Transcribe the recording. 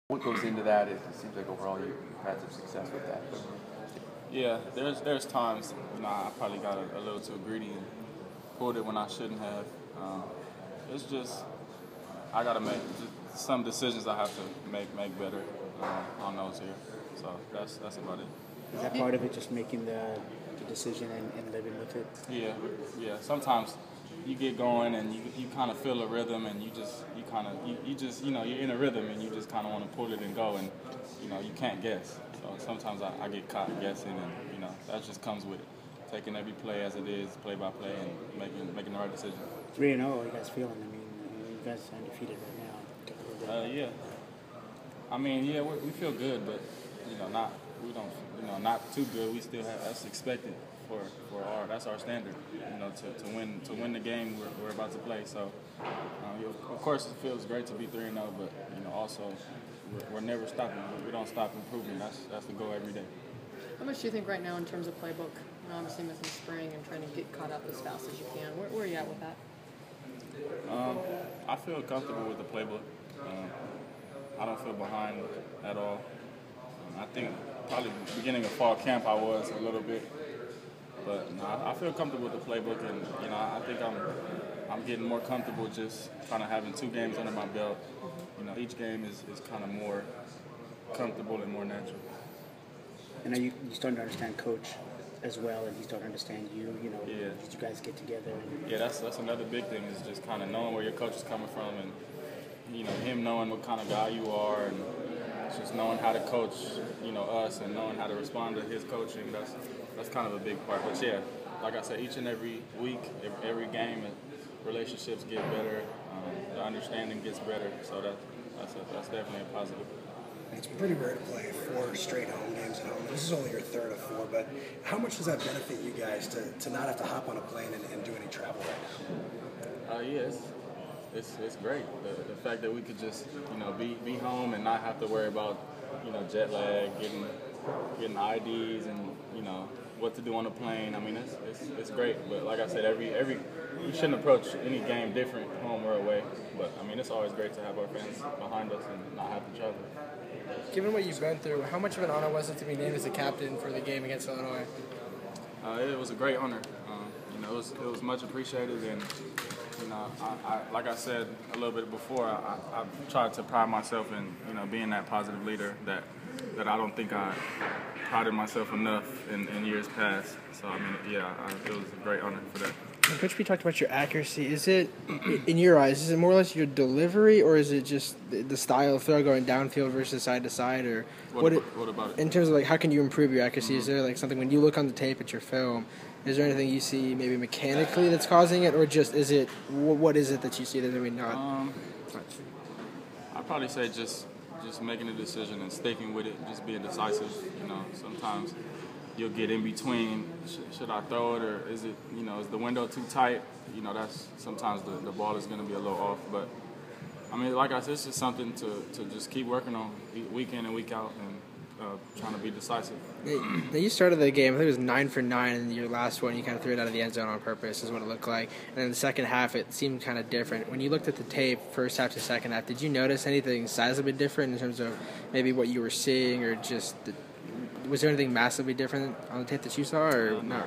What goes into that? It seems like overall you've had some success with that. Yeah, there's times I probably got a little too greedy and pulled it when I shouldn't have. It's just I gotta make just some decisions I have to make better on those here. So that's about it. Is that part of it, just making the decision and living with it? Yeah. Sometimes you get going and you kind of feel a rhythm and you you're in a rhythm and you just kind of want to pull it and go and you can't guess. So sometimes I get caught guessing and that just comes with it. Taking every play as it is, play by play, and making the right decision. 3-0, how you guys feeling? I mean, you guys are undefeated right now. Yeah. I mean, yeah, we feel good, but not too good. We still have that's expected for that's our standard. To win the game we're about to play. So of course it feels great to be 3-0, but also we're never stopping. We don't stop improving. That's the goal every day. How much do you think right now in terms of playbook? Obviously missing spring and trying to get caught up as fast as you can. Where are you at with that? I feel comfortable with the playbook. I don't feel behind at all. I think probably beginning of fall camp I was a little bit, but I feel comfortable with the playbook, and I think I'm getting more comfortable just kind of having 2 games under my belt. Each game is kind of more comfortable and more natural. And now you starting to understand Coach as well, and he's starting to understand you. Yeah. Did you guys get together? Yeah, that's another big thing is just kind of knowing where your coach is coming from, and him knowing what kind of guy you are, and just knowing how to coach us and knowing how to respond to his coaching. That's kind of a big part. But yeah, like I said, each and every week, every game, relationships get better, the understanding gets better. So that's definitely a positive. It's pretty rare to play 4 straight home games at home. This is only your 3rd of 4, but how much does that benefit you guys to not have to hop on a plane and do any travel right now? Yeah, it's great. The fact that we could just be home and not have to worry about jet lag, getting IDs and what to do on the plane. I mean it's great. But like I said, you shouldn't approach any game different, home or away. But I mean it's always great to have our fans behind us and not have to travel. Given what you've been through, how much of an honor was it to be named as a captain for the game against Illinois? It was a great honor. It was much appreciated, and I like I said a little bit before, I've tried to pride myself in being that positive leader that I don't think I prided myself enough in years past. So I mean, it was a great honor for that. Coach B talked about your accuracy. Is it, in your eyes, is it more or less your delivery, or is it just the style of throw going downfield versus side to side, or what about it? In terms of how can you improve your accuracy? Is there something when you look on the tape at your film? Is there anything you see maybe mechanically that's causing it, or just is it what is it that you see that maybe not? I'd probably say just making a decision and sticking with it, just being decisive. Sometimes you'll get in between. Should I throw it, or is it is the window too tight? That's sometimes the ball is going to be a little off. But I mean, like I said, it's just something to just keep working on week in and week out and trying to be decisive. Now you started the game, I think it was 9 for 9, and your last one you kind of threw it out of the end zone on purpose is what it looked like. And then the second half it seemed kind of different. When you looked at the tape, first half to second half, did you notice anything sizably different in terms of maybe what you were seeing, or just was there anything massively different on the tape that you saw, or no?